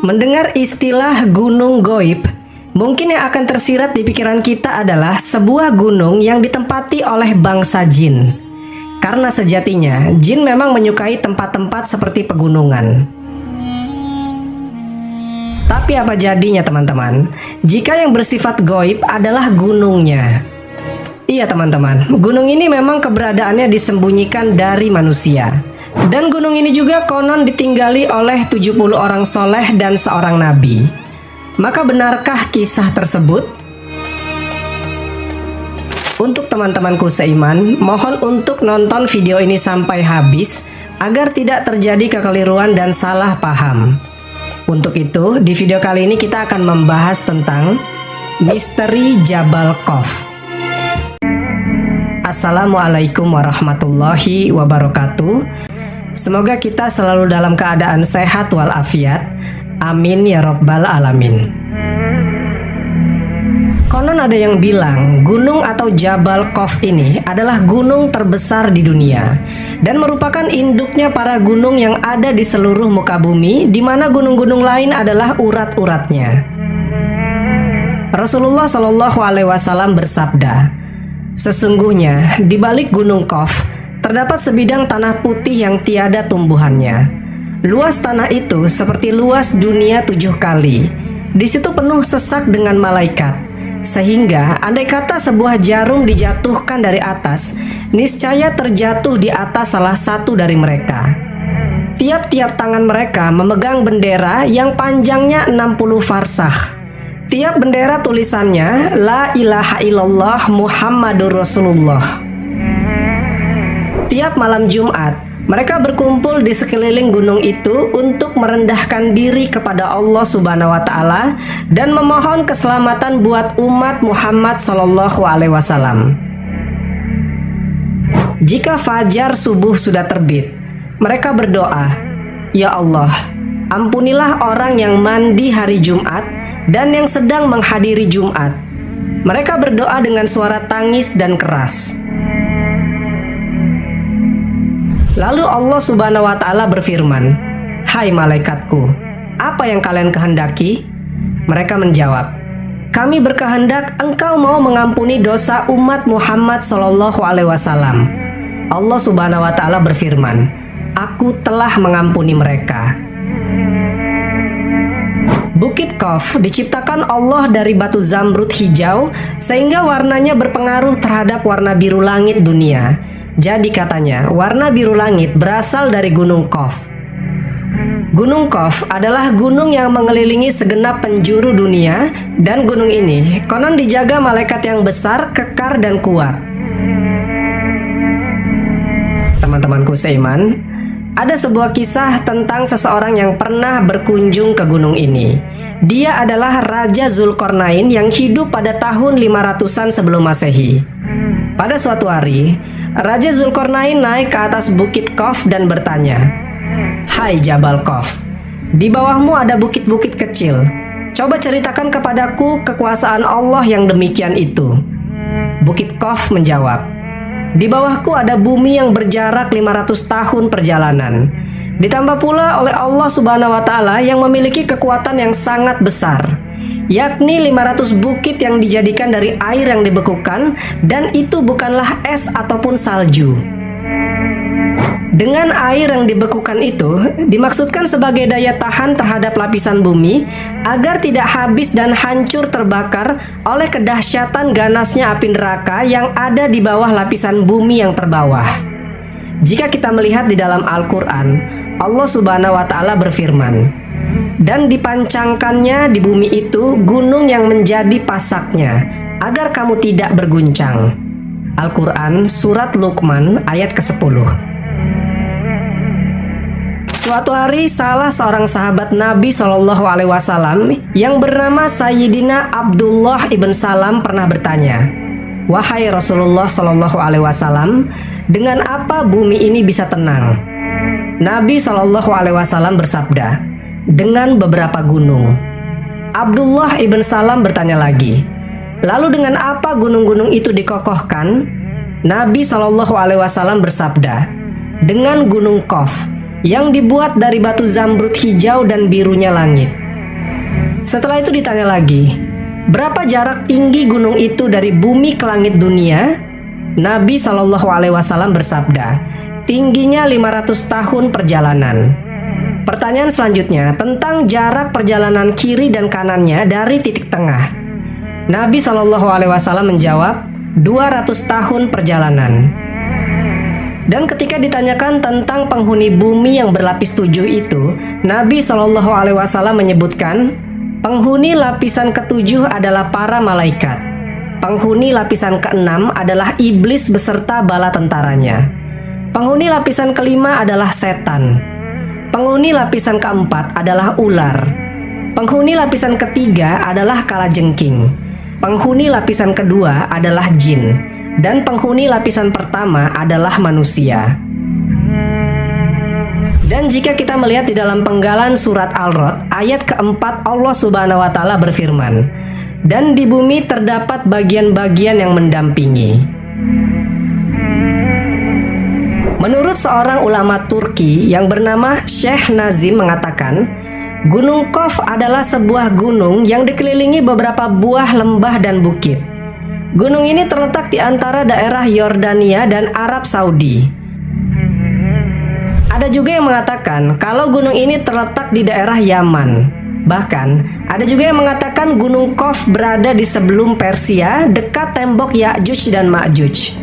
Mendengar istilah gunung goib, mungkin yang akan tersirat di pikiran kita adalah sebuah gunung yang ditempati oleh bangsa jin. Karena sejatinya, jin memang menyukai tempat-tempat seperti pegunungan. Tapi apa jadinya teman-teman, jika yang bersifat goib adalah gunungnya? Iya teman-teman, gunung ini memang keberadaannya disembunyikan dari manusia. Dan gunung ini juga konon ditinggali oleh 70 orang soleh dan seorang nabi. Maka benarkah kisah tersebut? Untuk teman-temanku seiman, mohon untuk nonton video ini sampai habis agar tidak terjadi kekeliruan dan salah paham. Untuk itu, di video kali ini kita akan membahas tentang misteri Jabal Qaf. Assalamualaikum warahmatullahi wabarakatuh. Semoga kita selalu dalam keadaan sehat walafiat. Amin ya rabbal alamin. Konon ada yang bilang gunung atau Jabal Qaf ini adalah gunung terbesar di dunia dan merupakan induknya para gunung yang ada di seluruh muka bumi, di mana gunung-gunung lain adalah urat-uratnya. Rasulullah Shallallahu Alaihi Wasallam bersabda, sesungguhnya di balik gunung Qaf terdapat sebidang tanah putih yang tiada tumbuhannya. Luas tanah itu seperti luas dunia 7 kali. Di situ penuh sesak dengan malaikat, sehingga andai kata sebuah jarum dijatuhkan dari atas, niscaya terjatuh di atas salah satu dari mereka. Tiap-tiap tangan mereka memegang bendera yang panjangnya 60 farsakh. Tiap bendera tulisannya La ilaha illallah Muhammadur Rasulullah. Tiap malam Jumat, mereka berkumpul di sekeliling gunung itu untuk merendahkan diri kepada Allah Subhanahu wa Ta'ala dan memohon keselamatan buat umat Muhammad Sallallahu Alaihi Wasallam. Jika fajar subuh sudah terbit, mereka berdoa, "Ya Allah, ampunilah orang yang mandi hari Jumat dan yang sedang menghadiri Jumat." Mereka berdoa dengan suara tangis dan keras. Lalu Allah Subhanahu wa Ta'ala berfirman, "Hai malaikatku, apa yang kalian kehendaki?" Mereka menjawab, "Kami berkehendak engkau mau mengampuni dosa umat Muhammad Sallallahu Alaihi Wasallam." Allah Subhanahu wa Ta'ala berfirman, "Aku telah mengampuni mereka." Bukit Qaf diciptakan Allah dari batu zamrud hijau sehingga warnanya berpengaruh terhadap warna biru langit dunia. Jadi katanya, warna biru langit berasal dari Gunung Qaf. Gunung Qaf adalah gunung yang mengelilingi segenap penjuru dunia, dan gunung ini konon dijaga malaikat yang besar, kekar, dan kuat. Teman-temanku seiman, ada sebuah kisah tentang seseorang yang pernah berkunjung ke gunung ini. Dia adalah Raja Zulkarnain yang hidup pada tahun 500-an sebelum Masehi. Pada suatu hari, Raja Zulkarnain naik ke atas bukit Qaf dan bertanya, "Hai Jabal Qaf, di bawahmu ada bukit-bukit kecil. Coba ceritakan kepadaku kekuasaan Allah yang demikian itu." Bukit Qaf menjawab, "Di bawahku ada bumi yang berjarak 500 tahun perjalanan. Ditambah pula oleh Allah Subhanahu wa Ta'ala yang memiliki kekuatan yang sangat besar, yakni 500 bukit yang dijadikan dari air yang dibekukan, dan itu bukanlah es ataupun salju. Dengan air yang dibekukan itu dimaksudkan sebagai daya tahan terhadap lapisan bumi agar tidak habis dan hancur terbakar oleh kedahsyatan ganasnya api neraka yang ada di bawah lapisan bumi yang terbawah." Jika kita melihat di dalam Al-Quran, Allah Subhanahu wa Ta'ala berfirman, "Dan dipancangkannya di bumi itu gunung yang menjadi pasaknya, agar kamu tidak berguncang." Al-Quran Surat Luqman ayat ke-10. Suatu hari salah seorang sahabat Nabi Shallallahu Alaihi Wasallam yang bernama Sayyidina Abdullah ibn Salam pernah bertanya, "Wahai Rasulullah Shallallahu Alaihi Wasallam, dengan apa bumi ini bisa tenang?" Nabi Shallallahu Alaihi Wasallam bersabda, "Dengan beberapa gunung." Abdullah ibn Salam bertanya lagi, "Lalu dengan apa gunung-gunung itu dikokohkan?" Nabi Shallallahu Alaihi Wasallam bersabda, "Dengan gunung Qaf yang dibuat dari batu zamrud hijau dan birunya langit." Setelah itu ditanya lagi, berapa jarak tinggi gunung itu dari bumi ke langit dunia? Nabi Shallallahu Alaihi Wasallam bersabda, tingginya 500 tahun perjalanan. Pertanyaan selanjutnya tentang jarak perjalanan kiri dan kanannya dari titik tengah. Nabi Shallallahu Alaihi Wasallam menjawab, 200 tahun perjalanan. Dan ketika ditanyakan tentang penghuni bumi yang berlapis 7 itu, Nabi Shallallahu Alaihi Wasallam menyebutkan, penghuni lapisan ke-7 adalah para malaikat. Penghuni lapisan ke-6 adalah iblis beserta bala tentaranya. Penghuni lapisan ke-5 adalah setan. Penghuni lapisan ke-4 adalah ular. Penghuni lapisan ke-3 adalah kalajengking. Penghuni lapisan kedua adalah jin. Dan penghuni lapisan pertama adalah manusia. Dan jika kita melihat di dalam penggalan surat Al-Rod ayat keempat, Allah Subhanahu wa Ta'ala berfirman, dan di bumi terdapat bagian-bagian yang mendampingi. Menurut seorang ulama Turki yang bernama Syekh Nazim mengatakan, Gunung Qaf adalah sebuah gunung yang dikelilingi beberapa buah lembah dan bukit. Gunung ini terletak di antara daerah Yordania dan Arab Saudi. Ada juga yang mengatakan kalau gunung ini terletak di daerah Yaman. Bahkan, ada juga yang mengatakan Gunung Qaf berada di sebelum Persia, dekat tembok Ya'juj dan Ma'juj.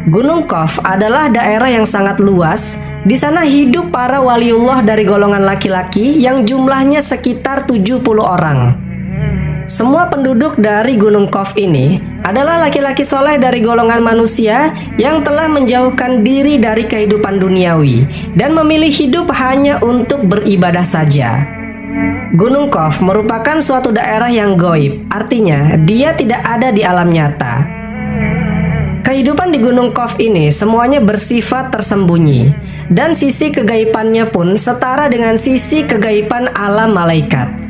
Gunung Qaf adalah daerah yang sangat luas. Di sana hidup para waliullah dari golongan laki-laki yang jumlahnya sekitar 70 orang. Semua penduduk dari Gunung Qaf ini adalah laki-laki soleh dari golongan manusia yang telah menjauhkan diri dari kehidupan duniawi dan memilih hidup hanya untuk beribadah saja. Gunung Qaf merupakan suatu daerah yang gaib, artinya dia tidak ada di alam nyata. Kehidupan di Gunung Qaf ini semuanya bersifat tersembunyi, dan sisi kegaibannya pun setara dengan sisi kegaiban alam malaikat.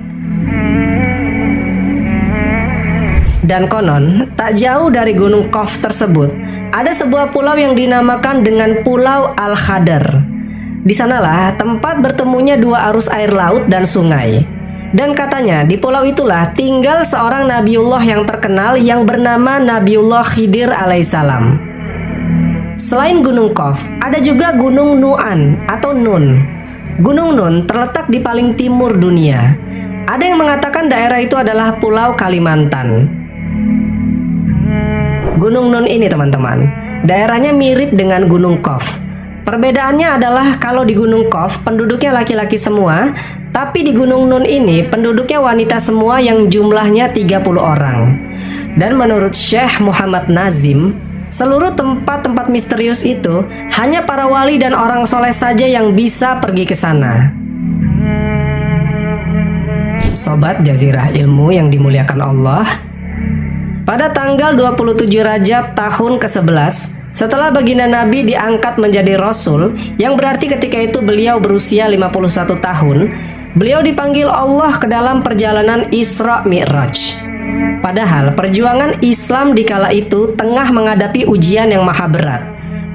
Dan konon, tak jauh dari Gunung Qaf tersebut, ada sebuah pulau yang dinamakan dengan Pulau Al-Khadar. Di sanalah tempat bertemunya dua arus air laut dan sungai. Dan katanya di pulau itulah tinggal seorang Nabiullah yang terkenal yang bernama Nabiullah Khidir alaihissalam. Selain Gunung Qaf, ada juga Gunung Nu'an atau Nun. Gunung Nun terletak di paling timur dunia. Ada yang mengatakan daerah itu adalah Pulau Kalimantan. Gunung Nun ini teman-teman, daerahnya mirip dengan Gunung Qaf. Perbedaannya adalah kalau di Gunung Qaf penduduknya laki-laki semua, tapi di Gunung Nun ini penduduknya wanita semua yang jumlahnya 30 orang. Dan menurut Syekh Muhammad Nazim, seluruh tempat-tempat misterius itu hanya para wali dan orang soleh saja yang bisa pergi ke sana. Sobat Jazirah Ilmu yang dimuliakan Allah, pada tanggal 27 Rajab tahun ke-11, setelah baginda Nabi diangkat menjadi Rasul, yang berarti ketika itu beliau berusia 51 tahun, beliau dipanggil Allah ke dalam perjalanan Isra Mi'raj. Padahal perjuangan Islam di kala itu tengah menghadapi ujian yang maha berat.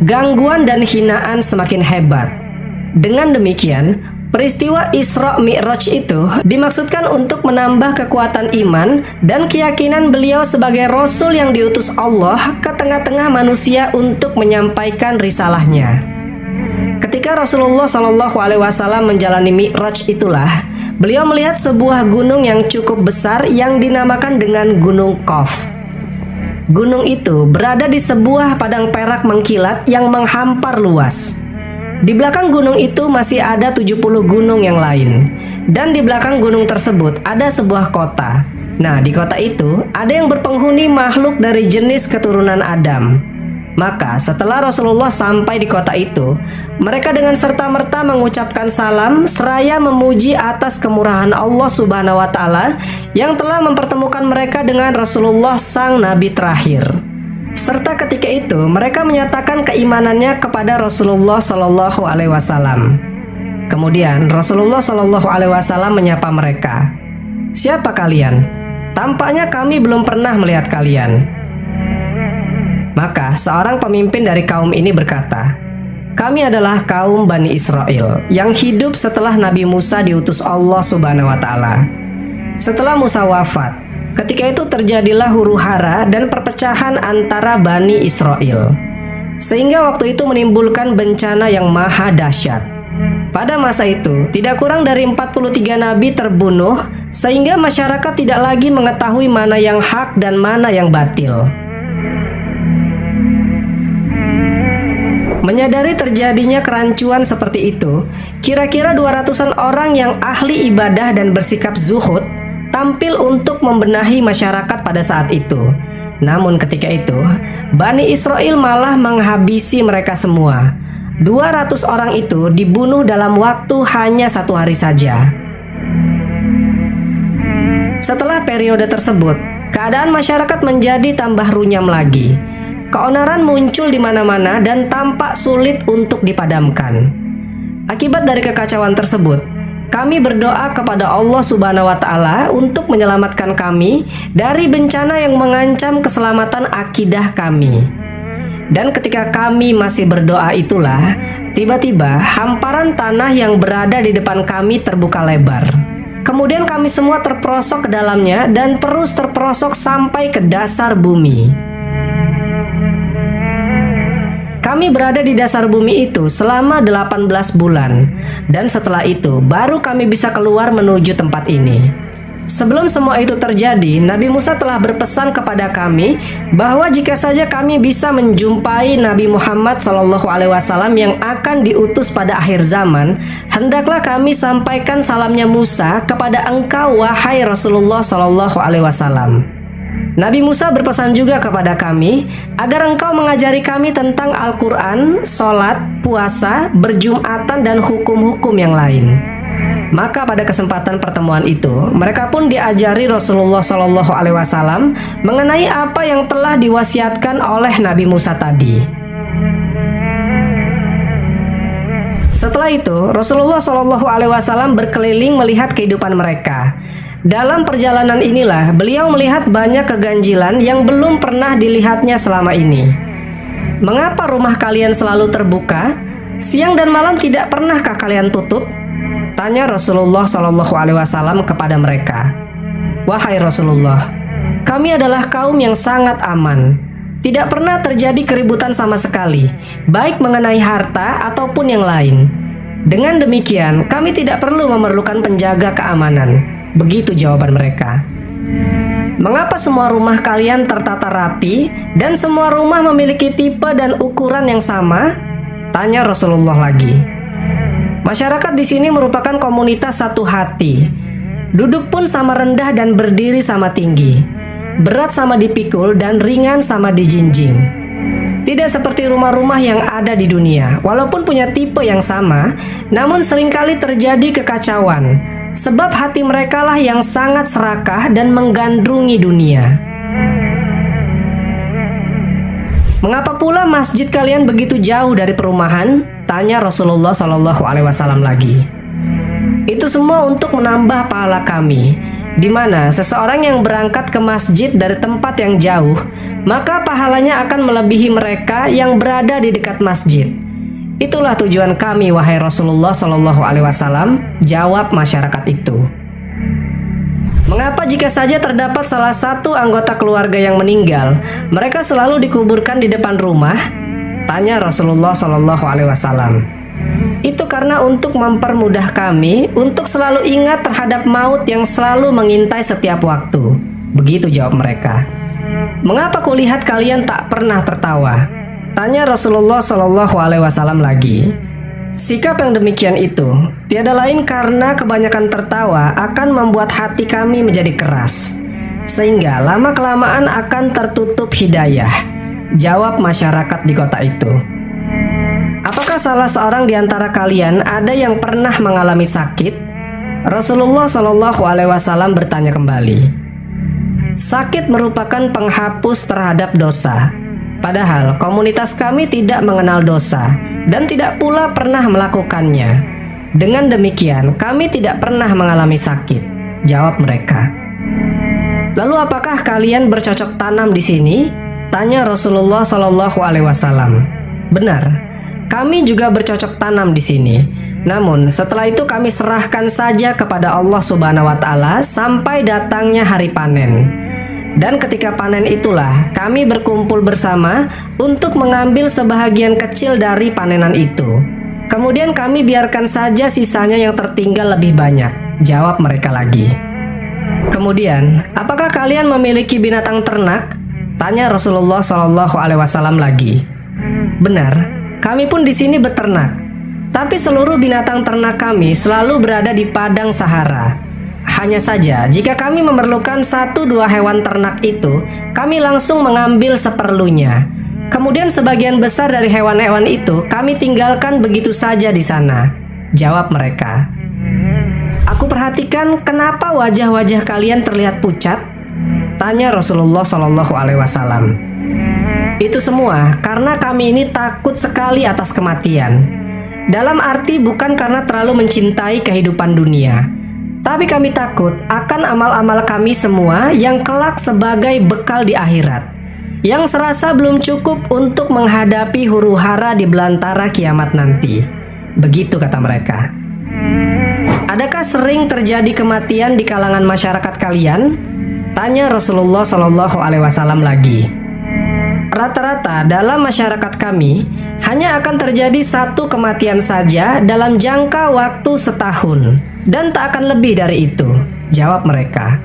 Gangguan dan hinaan semakin hebat. Dengan demikian, peristiwa Isra Mi'raj itu dimaksudkan untuk menambah kekuatan iman dan keyakinan beliau sebagai Rasul yang diutus Allah ke tengah-tengah manusia untuk menyampaikan risalahnya. Ketika Rasulullah SAW menjalani Mi'raj itulah, beliau melihat sebuah gunung yang cukup besar yang dinamakan dengan Gunung Qaf. Gunung itu berada di sebuah padang perak mengkilat yang menghampar luas. Di belakang gunung itu masih ada 70 gunung yang lain. Dan di belakang gunung tersebut ada sebuah kota. Nah, di kota itu ada yang berpenghuni makhluk dari jenis keturunan Adam. Maka setelah Rasulullah sampai di kota itu, mereka dengan serta-merta mengucapkan salam seraya memuji atas kemurahan Allah Subhanahu wa Ta'ala yang telah mempertemukan mereka dengan Rasulullah sang Nabi terakhir. Serta ketika itu mereka menyatakan keimanannya kepada Rasulullah Shallallahu Alaihi Wasallam. Kemudian Rasulullah Shallallahu Alaihi Wasallam menyapa mereka, "Siapa kalian? Tampaknya kami belum pernah melihat kalian." Maka seorang pemimpin dari kaum ini berkata, Kami adalah kaum Bani Israel yang hidup setelah Nabi Musa diutus Allah Subhanahu wa Ta'ala. Setelah Musa wafat, ketika itu terjadilah huru-hara dan perpecahan antara Bani Israel, sehingga waktu itu menimbulkan bencana yang maha dahsyat. Pada masa itu, tidak kurang dari 43 nabi terbunuh, sehingga masyarakat tidak lagi mengetahui mana yang hak dan mana yang batil. Menyadari terjadinya kerancuan seperti itu, kira-kira 200-an orang yang ahli ibadah dan bersikap zuhud tampil untuk membenahi masyarakat pada saat itu. Namun ketika itu, Bani Israel malah menghabisi mereka semua. 200 orang itu dibunuh dalam waktu hanya 1 hari saja. Setelah periode tersebut, keadaan masyarakat menjadi tambah runyam lagi. Keonaran muncul di mana-mana dan tampak sulit untuk dipadamkan. Akibat dari kekacauan tersebut, kami berdoa kepada Allah Subhanahu wa Ta'ala untuk menyelamatkan kami dari bencana yang mengancam keselamatan akidah kami. Dan ketika kami masih berdoa itulah, tiba-tiba hamparan tanah yang berada di depan kami terbuka lebar. Kemudian kami semua terperosok ke dalamnya dan terus terperosok sampai ke dasar bumi. Kami berada di dasar bumi itu selama 18 bulan, dan setelah itu baru kami bisa keluar menuju tempat ini. Sebelum semua itu terjadi, Nabi Musa telah berpesan kepada kami bahwa jika saja kami bisa menjumpai Nabi Muhammad SAW yang akan diutus pada akhir zaman, hendaklah kami sampaikan salamnya Musa kepada engkau, wahai Rasulullah SAW. Nabi Musa berpesan juga kepada kami agar engkau mengajari kami tentang Al-Quran, sholat, puasa, berjumatan, dan hukum-hukum yang lain. Maka pada kesempatan pertemuan itu, mereka pun diajari Rasulullah SAW mengenai apa yang telah diwasiatkan oleh Nabi Musa tadi. Setelah itu, Rasulullah SAW berkeliling melihat kehidupan mereka. Dalam perjalanan inilah beliau melihat banyak keganjilan yang belum pernah dilihatnya selama ini. Mengapa rumah kalian selalu terbuka? Siang dan malam tidak pernahkah kalian tutup? Tanya Rasulullah SAW kepada mereka. Wahai Rasulullah, kami adalah kaum yang sangat aman. Tidak pernah terjadi keributan sama sekali, baik mengenai harta ataupun yang lain. Dengan demikian, kami tidak perlu memerlukan penjaga keamanan. Begitu jawaban mereka. Mengapa semua rumah kalian tertata rapi dan semua rumah memiliki tipe dan ukuran yang sama? Tanya Rasulullah lagi. Masyarakat di sini merupakan komunitas satu hati. Duduk pun sama rendah dan berdiri sama tinggi. Berat sama dipikul dan ringan sama dijinjing. Tidak seperti rumah-rumah yang ada di dunia. Walaupun punya tipe yang sama, namun seringkali terjadi kekacauan. Sebab hati mereka lah yang sangat serakah dan menggandrungi dunia. Mengapa pula masjid kalian begitu jauh dari perumahan? Tanya Rasulullah SAW lagi. Itu semua untuk menambah pahala kami, di mana seseorang yang berangkat ke masjid dari tempat yang jauh, maka pahalanya akan melebihi mereka yang berada di dekat masjid. Itulah tujuan kami, wahai Rasulullah SAW, jawab masyarakat itu. Mengapa jika saja terdapat salah satu anggota keluarga yang meninggal, mereka selalu dikuburkan di depan rumah? Tanya Rasulullah SAW. Itu karena untuk mempermudah kami untuk selalu ingat terhadap maut yang selalu mengintai setiap waktu. Begitu jawab mereka. Mengapa kulihat kalian tak pernah tertawa? Tanya Rasulullah SAW lagi. Sikap yang demikian itu tiada lain karena kebanyakan tertawa akan membuat hati kami menjadi keras, sehingga lama-kelamaan akan tertutup hidayah. Jawab masyarakat di kota itu. Apakah salah seorang di antara kalian ada yang pernah mengalami sakit? Rasulullah SAW bertanya kembali. Sakit merupakan penghapus terhadap dosa. Padahal komunitas kami tidak mengenal dosa dan tidak pula pernah melakukannya. Dengan demikian, kami tidak pernah mengalami sakit. Jawab mereka. Lalu apakah kalian bercocok tanam di sini? Tanya Rasulullah SAW. Benar, Kami juga bercocok tanam di sini. Namun setelah itu kami serahkan saja kepada Allah Subhanahu wa Ta'ala sampai datangnya hari panen. Dan ketika panen itulah kami berkumpul bersama untuk mengambil sebahagian kecil dari panenan itu. Kemudian kami biarkan saja sisanya yang tertinggal lebih banyak, jawab mereka lagi. Kemudian, apakah kalian memiliki binatang ternak? Tanya Rasulullah SAW lagi. Benar, kami pun di sini beternak. Tapi seluruh binatang ternak kami selalu berada di padang Sahara. Hanya saja, jika kami memerlukan 1-2 hewan ternak itu, kami langsung mengambil seperlunya. Kemudian sebagian besar dari hewan-hewan itu kami tinggalkan begitu saja di sana, jawab mereka. Aku perhatikan kenapa wajah-wajah kalian terlihat pucat? Tanya Rasulullah SAW. Itu semua karena kami ini takut sekali atas kematian. Dalam arti bukan karena terlalu mencintai kehidupan dunia, tapi kami takut akan amal-amal kami semua yang kelak sebagai bekal di akhirat, yang serasa belum cukup untuk menghadapi huru-hara di belantara kiamat nanti. Begitu kata mereka. Adakah sering terjadi kematian di kalangan masyarakat kalian? Tanya Rasulullah SAW lagi. Rata-rata dalam masyarakat kami hanya akan terjadi 1 kematian saja dalam jangka waktu setahun, dan tak akan lebih dari itu, jawab mereka.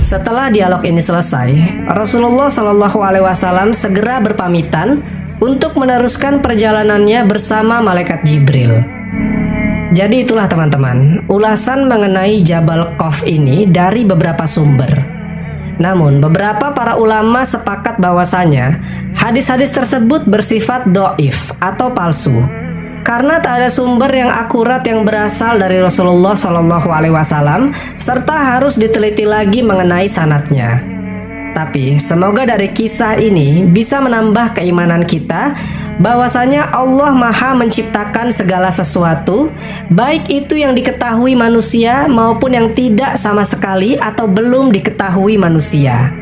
Setelah dialog ini selesai, Rasulullah SAW segera berpamitan untuk meneruskan perjalanannya bersama malaikat Jibril. Jadi itulah teman-teman, ulasan mengenai Jabal Qaf ini dari beberapa sumber. Namun beberapa para ulama sepakat bahwasanya hadis-hadis tersebut bersifat dhaif atau palsu, karena tak ada sumber yang akurat yang berasal dari Rasulullah SAW, serta harus diteliti lagi mengenai sanadnya. Tapi semoga dari kisah ini bisa menambah keimanan kita bahwasanya Allah Maha menciptakan segala sesuatu, baik itu yang diketahui manusia maupun yang tidak sama sekali atau belum diketahui manusia.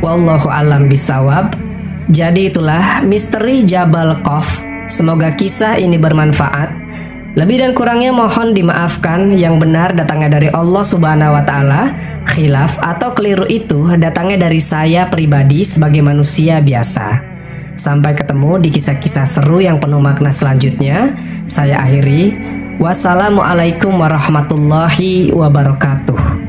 Wallahu a'lam bishawab. Jadi itulah misteri Jabal Qaf. Semoga kisah ini bermanfaat. Lebih dan kurangnya mohon dimaafkan. Yang benar datangnya dari Allah Subhanahu wa Ta'ala. Khilaf atau keliru itu datangnya dari saya pribadi sebagai manusia biasa. Sampai ketemu di kisah-kisah seru yang penuh makna selanjutnya. Saya akhiri. Wassalamualaikum warahmatullahi wabarakatuh.